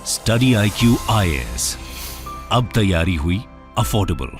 Study IQ IAS, अब तैयारी हुई अफोर्डेबल।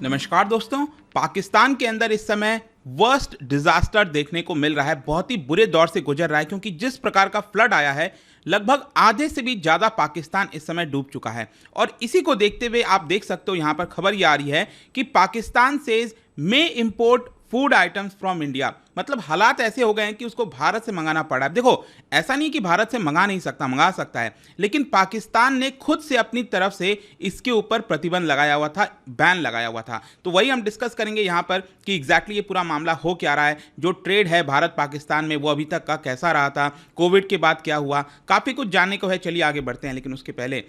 नमस्कार दोस्तों, पाकिस्तान के अंदर इस समय वर्स्ट डिजास्टर देखने को मिल रहा है। बहुत ही बुरे दौर से गुजर रहा है क्योंकि जिस प्रकार का फ्लड आया है, लगभग आधे से भी ज्यादा पाकिस्तान इस समय डूब चुका है। और इसी को देखते हुए आप देख सकते हो, यहां पर खबर ये आ रही है कि Pakistan says may import food items from India. मतलब हालात ऐसे हो गए हैं कि उसको भारत से मंगाना पड़ा है। देखो, ऐसा नहीं कि भारत से मंगा नहीं सकता, मंगा सकता है, लेकिन पाकिस्तान ने खुद से अपनी तरफ से इसके ऊपर प्रतिबंध लगाया हुआ था, बैन लगाया हुआ था। तो वही हम डिस्कस करेंगे यहाँ पर कि एग्जैक्टली ये पूरा मामला हो क्या रहा है। जो ट्रेड है भारत पाकिस्तान में, वो अभी तक का कैसा रहा था, कोविड के बाद क्या हुआ, काफ़ी कुछ जानने को है। चलिए आगे बढ़ते हैं, लेकिन उसके पहले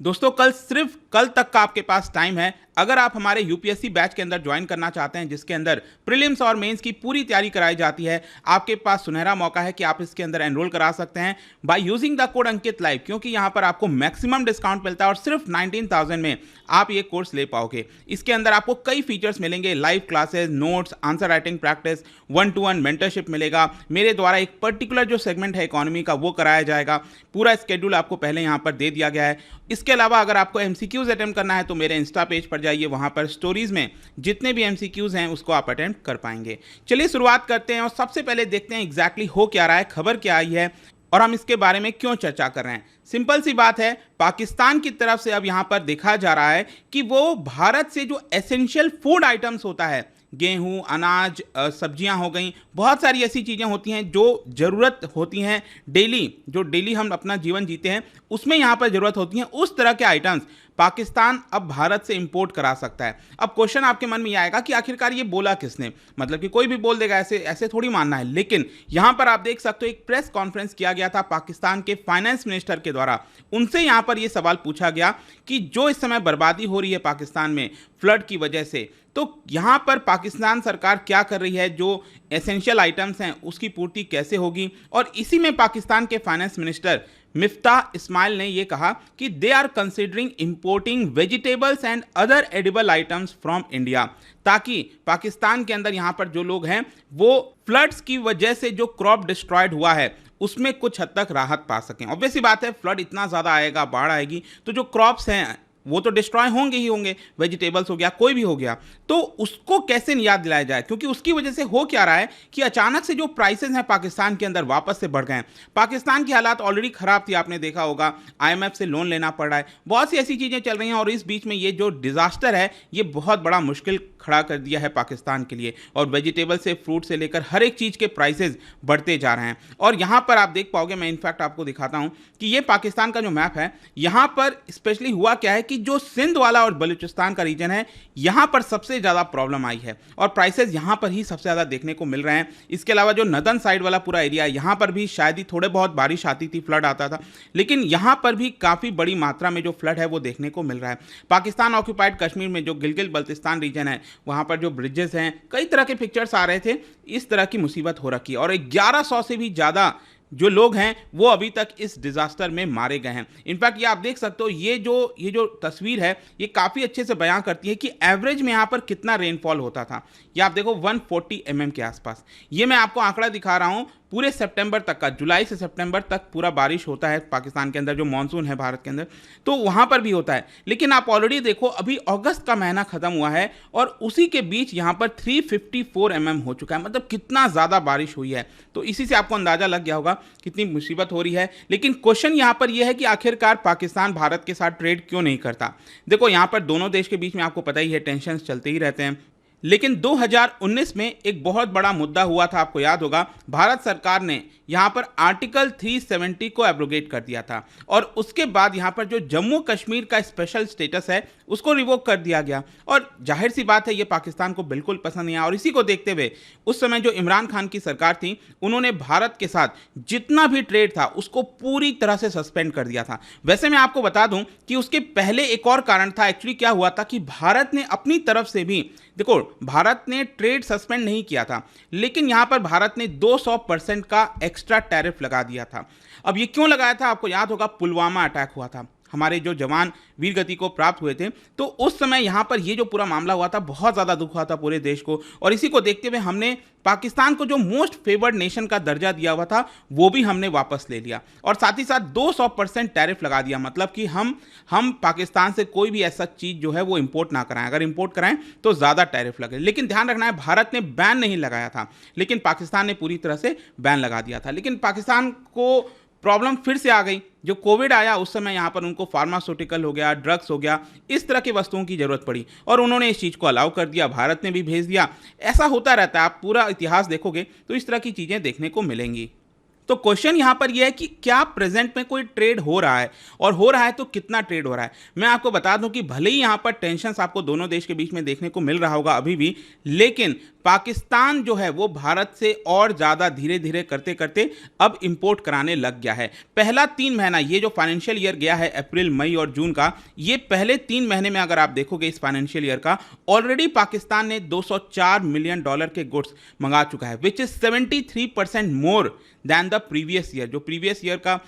दोस्तों, सिर्फ कल तक का आपके पास टाइम है। अगर आप हमारे यूपीएससी बैच के अंदर ज्वाइन करना चाहते हैं, जिसके अंदर प्रीलिम्स और मेंस की पूरी तैयारी कराई जाती है, आपके पास सुनहरा मौका है कि आप इसके अंदर एनरोल करा सकते हैं by using the code Ankit live, क्योंकि यहां पर आपको मैक्सिमम डिस्काउंट मिलता है और सिर्फ 19,000 में आप ये कोर्स ले पाओगे। इसके अंदर आपको कई फीचर्स मिलेंगे, live classes, notes, answer writing practice, 1-to-1 mentorship मिलेगा। मेरे द्वारा एक पर्टिकुलर जो सेगमेंट है इकोनॉमी का, वो कराया जाएगा। पूरा स्केड्यूल आपको पहले यहाँ पर दे दिया गया है। इसके अलावा अगर आपको एमसीक्यूज अटेम्प्ट करना है तो मेरे इंस्टा पेज पर जाइए, वहां पर स्टोरीज में जितने भी एमसीक्यूज हैं उसको आप अटेम्प्ट कर पाएंगे। चलिए शुरुआत करते हैं और सबसे पहले देखते हैं एग्जैक्टली हो क्या रहा है, खबर क्या आई है और हम इसके बारे में क्यों चर्चा कर रहे हैं। सिंपल सी बात है, पाकिस्तान की तरफ से अब यहां पर देखा जा रहा है कि वो भारत से जो एसेंशियल फूड आइटम्स होता है, गेहूं, अनाज, सब्जियां हो गई, बहुत सारी ऐसी चीज़ें होती हैं जो ज़रूरत होती हैं डेली, जो डेली हम अपना जीवन जीते हैं उसमें यहाँ पर ज़रूरत होती हैं, उस तरह के आइटम्स पाकिस्तान अब भारत से इंपोर्ट करा सकता है। अब क्वेश्चन आपके मन में ये आएगा कि आखिरकार ये बोला किसने, मतलब कि कोई भी बोल देगा, ऐसे ऐसे थोड़ी मानना है। लेकिन यहाँ पर आप देख सकते हो, एक प्रेस कॉन्फ्रेंस किया गया था पाकिस्तान के फाइनेंस मिनिस्टर के द्वारा। उनसे यहाँ पर ये सवाल पूछा गया कि जो इस समय बर्बादी हो रही है पाकिस्तान में फ्लड की वजह से, तो यहाँ पर पाकिस्तान सरकार क्या कर रही है, जो एसेंशियल आइटम्स हैं उसकी पूर्ति कैसे होगी। और इसी में पाकिस्तान के फाइनेंस मिनिस्टर मिफ्ताह इस्माइल ने यह कहा कि they are considering importing vegetables and other edible items from India, ताकि पाकिस्तान के अंदर यहाँ पर जो लोग हैं वो फ्लड्स की वजह से जो क्रॉप डिस्ट्रॉयड हुआ है उसमें कुछ हद तक राहत पा सकें। ऑब्वियस सी बात है, फ्लड इतना ज़्यादा आएगा, बाढ़ आएगी, तो जो क्रॉप्स हैं वो तो डिस्ट्रॉय होंगे ही होंगे, वेजिटेबल्स हो गया, कोई भी हो गया, तो उसको कैसे याद दिलाया जाए। क्योंकि उसकी वजह से हो क्या रहा है कि अचानक से जो प्राइसेस हैं पाकिस्तान के अंदर वापस से बढ़ गए हैं। पाकिस्तान की हालात ऑलरेडी खराब थी, आपने देखा होगा, IMF से लोन लेना पड़ रहा है, बहुत सी ऐसी चीज़ें चल रही हैं और इस बीच में ये जो डिजास्टर है ये बहुत बड़ा मुश्किल खड़ा कर दिया है पाकिस्तान के लिए। और वेजिटेबल से, फ्रूट से लेकर हर एक चीज़ के प्राइसेस बढ़ते जा रहे हैं। और यहाँ पर आप देख पाओगे, मैं इनफैक्ट आपको दिखाता हूँ कि ये पाकिस्तान का जो मैप है, यहाँ पर स्पेशली हुआ क्या है कि जो सिंध वाला और बलूचिस्तान का रीजन है, यहां पर सबसे ज्यादा प्रॉब्लम आई है और प्राइसेस यहां पर ही सबसे ज्यादा देखने को मिल रहे हैं। इसके अलावा जो नदन साइड वाला पूरा एरिया, यहां पर भी शायद ही थोड़े बहुत बारिश आती थी, फ्लड आता था, लेकिन यहां पर भी काफी बड़ी मात्रा में जो फ्लड है वो देखने को मिल रहा है। पाकिस्तान ऑक्यूपाइड कश्मीर में जो गिलगित बल्तिस्तान रीजन है, वहां पर जो ब्रिजेस हैं, कई तरह के पिक्चर्स आ रहे थे, इस तरह की मुसीबत हो रखी है। और 1100 से भी ज्यादा जो लोग हैं वो अभी तक इस डिजास्टर में मारे गए हैं। इनफैक्ट ये आप देख सकते हो, ये जो तस्वीर है ये काफ़ी अच्छे से बयां करती है कि एवरेज में यहाँ पर कितना रेनफॉल होता था। ये आप देखो 140 mm के आसपास। ये मैं आपको आंकड़ा दिखा रहा हूँ पूरे सितंबर तक का, जुलाई से सितंबर तक पूरा बारिश होता है पाकिस्तान के अंदर, जो मानसून है भारत के अंदर, तो वहाँ पर भी होता है। लेकिन आप ऑलरेडी देखो, अभी अगस्त का महीना खत्म हुआ है और उसी के बीच यहाँ पर 354 mm हो चुका है। मतलब कितना ज़्यादा बारिश हुई है। तो इसी से आपको अंदाज़ा लग गया होगा कितनी मुसीबत हो रही है। लेकिन क्वेश्चन यहाँ पर यह है कि आखिरकार पाकिस्तान भारत के साथ ट्रेड क्यों नहीं करता। देखो, यहाँ पर दोनों देश के बीच में आपको पता ही है, टेंशन चलते ही रहते हैं। लेकिन 2019 में एक बहुत बड़ा मुद्दा हुआ था, आपको याद होगा, भारत सरकार ने यहाँ पर आर्टिकल 370 को एब्रोगेट कर दिया था और उसके बाद यहाँ पर जो जम्मू कश्मीर का स्पेशल स्टेटस है उसको रिवोक कर दिया गया। और जाहिर सी बात है ये पाकिस्तान को बिल्कुल पसंद नहीं आया और इसी को देखते हुए उस समय जो इमरान खान की सरकार थी, उन्होंने भारत के साथ जितना भी ट्रेड था उसको पूरी तरह से सस्पेंड कर दिया था। वैसे मैं आपको बता दूं कि उसके पहले एक और कारण था। एक्चुअली क्या हुआ था कि भारत ने अपनी तरफ से भी, देखो, भारत ने ट्रेड सस्पेंड नहीं किया था, लेकिन यहां पर भारत ने 200% का एक्स्ट्रा टैरिफ लगा दिया था। अब ये क्यों लगाया था? आपको याद होगा पुलवामा अटैक हुआ था, हमारे जो जवान वीर गति को प्राप्त हुए थे, तो उस समय यहाँ पर ये जो पूरा मामला हुआ था, बहुत ज़्यादा दुख हुआ था पूरे देश को, और इसी को देखते हुए हमने पाकिस्तान को जो मोस्ट फेवर्ड नेशन का दर्जा दिया हुआ था वो भी हमने वापस ले लिया, और साथ ही साथ 200% टैरिफ लगा दिया। मतलब कि हम पाकिस्तान से कोई भी ऐसा चीज़ जो है वो इंपोर्ट ना कराएं, अगर इंपोर्ट कराएं तो ज़्यादा टैरिफ लगे। लेकिन ध्यान रखना है, भारत ने बैन नहीं लगाया था, लेकिन पाकिस्तान ने पूरी तरह से बैन लगा दिया था। लेकिन पाकिस्तान को प्रॉब्लम फिर से आ गई, जो कोविड आया उस समय यहाँ पर उनको फार्मास्यूटिकल हो गया, ड्रग्स हो गया, इस तरह की वस्तुओं की जरूरत पड़ी और उन्होंने इस चीज़ को अलाउ कर दिया, भारत ने भी भेज दिया। ऐसा होता रहता है, आप पूरा इतिहास देखोगे तो इस तरह की चीज़ें देखने को मिलेंगी। तो क्वेश्चन यहाँ पर यह है कि क्या प्रेजेंट में कोई ट्रेड हो रहा है, और हो रहा है तो कितना ट्रेड हो रहा है। मैं आपको बता दूं कि भले ही यहाँ पर टेंशन्स आपको दोनों देश के बीच में देखने को मिल रहा होगा अभी भी, लेकिन पाकिस्तान जो है वो भारत से और ज़्यादा धीरे धीरे करते करते अब इंपोर्ट कराने लग गया है। पहला 3 महीना, ये जो फाइनेंशियल ईयर गया है अप्रैल, मई और जून का, ये पहले 3 महीने में अगर आप देखोगे इस फाइनेंशियल ईयर का, ऑलरेडी पाकिस्तान ने $204 मिलियन के गुड्स मंगा चुका है, which is 73% more than the previous year. जो प्रीवियस ईयर का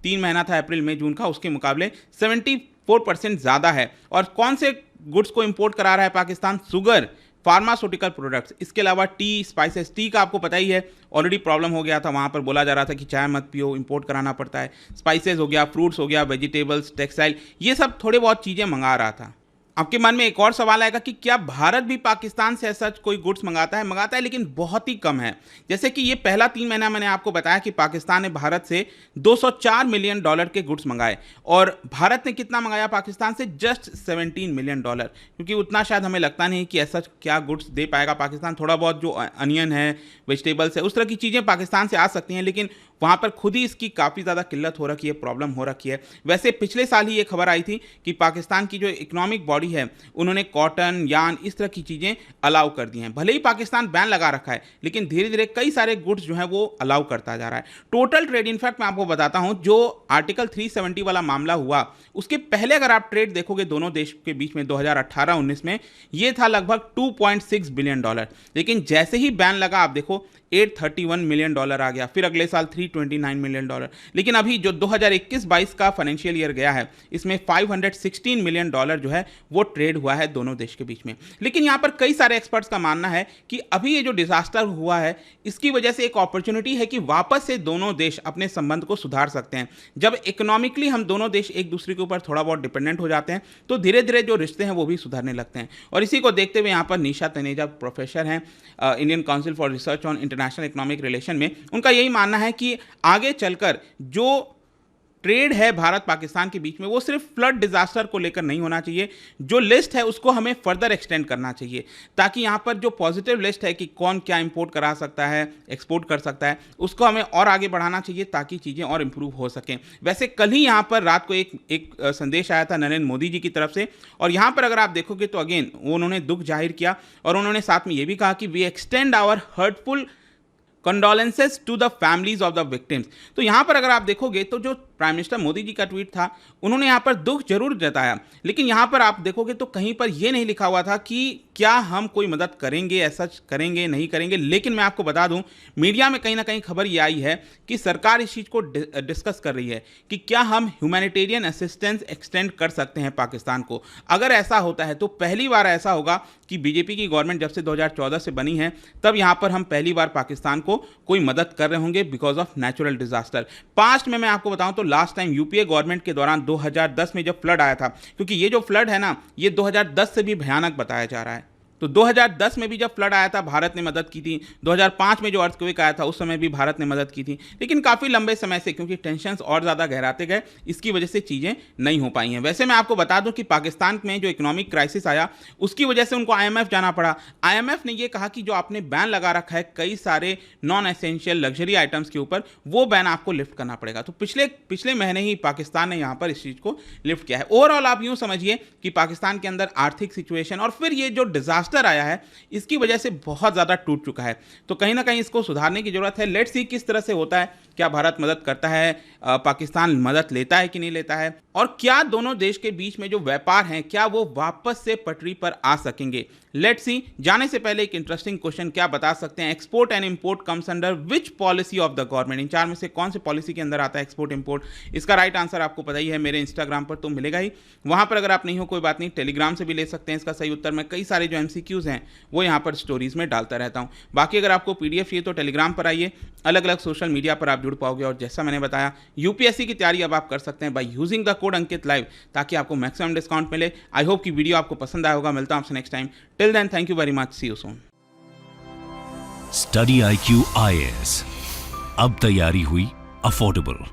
3 महीना था अप्रैल मई जून का, उसके मुकाबले 74% ज़्यादा है। और कौन से गुड्स को इंपोर्ट करा रहा है पाकिस्तान? शुगर, फार्मास्यूटिकल प्रोडक्ट्स, इसके अलावा टी, स्पाइसेस। टी का आपको पता ही है, ऑलरेडी प्रॉब्लम हो गया था, वहाँ पर बोला जा रहा था कि चाय मत पियो, इंपोर्ट कराना पड़ता है। स्पाइसेस हो गया, फ्रूट्स हो गया, वेजिटेबल्स, टेक्सटाइल, ये सब थोड़े बहुत चीज़ें मंगा रहा था। आपके मन में एक और सवाल आएगा कि क्या भारत भी पाकिस्तान से ऐसा कोई गुड्स मंगाता है, लेकिन बहुत ही कम है। जैसे कि ये पहला 3 महीना मैंने आपको बताया कि पाकिस्तान ने भारत से $204 मिलियन के गुड्स मंगाए, और भारत ने कितना मंगाया पाकिस्तान से? जस्ट $17 मिलियन, क्योंकि उतना शायद हमें लगता नहीं कि ऐसा क्या गुड्स दे पाएगा पाकिस्तान। थोड़ा बहुत जो अनियन है, वेजिटेबल्स है, उस तरह की चीज़ें पाकिस्तान से आ सकती हैं, लेकिन वहाँ पर खुद ही इसकी काफ़ी ज़्यादा किल्लत हो रखी है, प्रॉब्लम हो रखी है। वैसे पिछले साल ही ये खबर आई थी कि पाकिस्तान की जो इकोनॉमिक बॉडी है, उन्होंने कॉटन, यार्न, इस तरह की चीज़ें अलाउ कर दी हैं। भले ही पाकिस्तान बैन लगा रखा है, लेकिन धीरे धीरे कई सारे गुड्स जो हैं वो अलाउ करता जा रहा है। टोटल ट्रेड, इनफैक्ट मैं आपको बताता हूं, जो आर्टिकल 370 वाला मामला हुआ, उसके पहले अगर आप ट्रेड देखोगे दोनों देश के बीच में 2018-19 में, ये था लगभग $2.6 बिलियन। लेकिन जैसे ही बैन लगा, आप देखो $831 मिलियन आ गया, फिर अगले साल $329 मिलियन। लेकिन अभी जो 2021-22 का फाइनेंशियल ईयर गया है, इसमें $516 मिलियन जो है वो ट्रेड हुआ है दोनों देश के बीच में। लेकिन यहाँ पर कई सारे एक्सपर्ट्स का मानना है कि अभी ये जो डिजास्टर हुआ है, इसकी वजह से एक अपॉर्चुनिटी है कि वापस से दोनों देश अपने संबंध को सुधार सकते हैं। जब इकोनॉमिकली हम दोनों देश एक दूसरे के ऊपर थोड़ा बहुत डिपेंडेंट हो जाते हैं, तो धीरे धीरे जो रिश्ते हैं वो भी सुधरने लगते हैं। और इसी को देखते हुए यहाँ पर निशा तनेजा प्रोफेसर हैं Indian council for research on international economic relation में, उनका यही मानना है कि आगे चलकर जो ट्रेड है भारत पाकिस्तान के बीच में, वो सिर्फ फ्लड डिजास्टर को लेकर नहीं होना चाहिए। जो लिस्ट है उसको हमें फर्दर एक्सटेंड करना चाहिए, ताकि यहाँ पर जो पॉजिटिव लिस्ट है कि कौन क्या इंपोर्ट करा सकता है, एक्सपोर्ट कर सकता है, उसको हमें और आगे बढ़ाना चाहिए ताकि चीज़ें और इंप्रूव हो सकें। वैसे कल ही यहाँ पर रात को एक संदेश आया था नरेंद्र मोदी जी की तरफ से, और यहाँ पर अगर आप देखोगे तो अगेन उन्होंने दुख जाहिर किया, और उन्होंने साथ में ये भी कहा कि we extend our heartful condolences to the families of the victims. तो यहाँ पर अगर आप देखोगे तो जो प्राइम मिनिस्टर मोदी जी का ट्वीट था, उन्होंने यहाँ पर दुख जरूर जताया, लेकिन यहाँ पर आप देखोगे तो कहीं पर यह नहीं लिखा हुआ था कि क्या हम कोई मदद करेंगे, ऐसा करेंगे नहीं करेंगे। लेकिन मैं आपको बता दूं, मीडिया में कहीं ना कहीं खबर ये आई है कि सरकार इस चीज़ को डिस्कस कर रही है कि क्या हम ह्यूमैनिटेरियन असिस्टेंस एक्सटेंड कर सकते हैं पाकिस्तान को। अगर ऐसा होता है तो पहली बार ऐसा होगा कि बीजेपी की गवर्नमेंट जब से 2014 से बनी है, तब यहाँ पर हम पहली बार पाकिस्तान को कोई मदद कर रहे होंगे because of natural disaster. Past में मैं आपको बताऊं तो लास्ट टाइम यूपीए गवर्नमेंट के दौरान 2010 में जब फ्लड आया था, क्योंकि ये जो फ्लड है ना, ये 2010 से भी भयानक बताया जा रहा है, तो 2010 में भी जब फ्लड आया था भारत ने मदद की थी। 2005 में जो अर्थक्वेक आया था उस समय भी भारत ने मदद की थी, लेकिन काफ़ी लंबे समय से क्योंकि टेंशन्स और ज़्यादा गहराते गए, इसकी वजह से चीज़ें नहीं हो पाई हैं। वैसे मैं आपको बता दूं कि पाकिस्तान में जो इकोनॉमिक क्राइसिस आया उसकी वजह से उनको IMF जाना पड़ा। IMF ने ये कहा कि जो आपने बैन लगा रखा है कई सारे नॉन एसेंशियल लग्जरी आइटम्स के ऊपर, वो बैन आपको लिफ्ट करना पड़ेगा। तो पिछले महीने ही पाकिस्तान ने यहाँ पर इस चीज़ को लिफ्ट किया है। ओवरऑल आप यूँ समझिए कि पाकिस्तान के अंदर आर्थिक सिचुएशन और फिर ये जो डिजास्टर आया है, इसकी वजह से बहुत ज़्यादा टूट चुका है। तो कहीं ना कहीं इसको सुधारने की जरूरत है। लेट्स सी किस तरह से होता है, क्या भारत मदद करता है, पाकिस्तान मदद लेता है कि नहीं लेता है, और क्या दोनों देश के बीच में जो व्यापार हैं क्या वो वापस से पटरी पर आ सकेंगे। Let's see. जाने से पहले एक इंटरेस्टिंग क्वेश्चन, क्या बता सकते हैं export and import comes under which policy of the government? इन चार में से कौन से पॉलिसी के अंदर आता है एक्सपोर्ट इंपोर्ट? इसका राइट आंसर आपको पता ही है, मेरे इंस्टाग्राम पर तो मिलेगा ही। वहां पर अगर आप नहीं हो कोई बात नहीं, टेलीग्राम से भी ले सकते हैं इसका सही उत्तर। मैं कई सारे जो एमसीक्यूज हैं वो यहाँ पर स्टोरीज में डालता रहता हूँ। बाकी अगर आपको पीडीएफ चाहिए तो टेलीग्राम पर आइए, अलग अलग सोशल मीडिया पर आप जुड़ पाओगे। और जैसा मैंने बताया, यूपीएससी की तैयारी अब आप कर सकते हैं by using the code Ankit live, ताकि आपको मैक्सिमम डिस्काउंट मिले। आई होप कि वीडियो आपको पसंद आया होगा। मिलता हूं आपसे next time. Till then, thank you very much, see you soon. Study IQ IAS, अब तैयारी हुई अफोर्डेबल।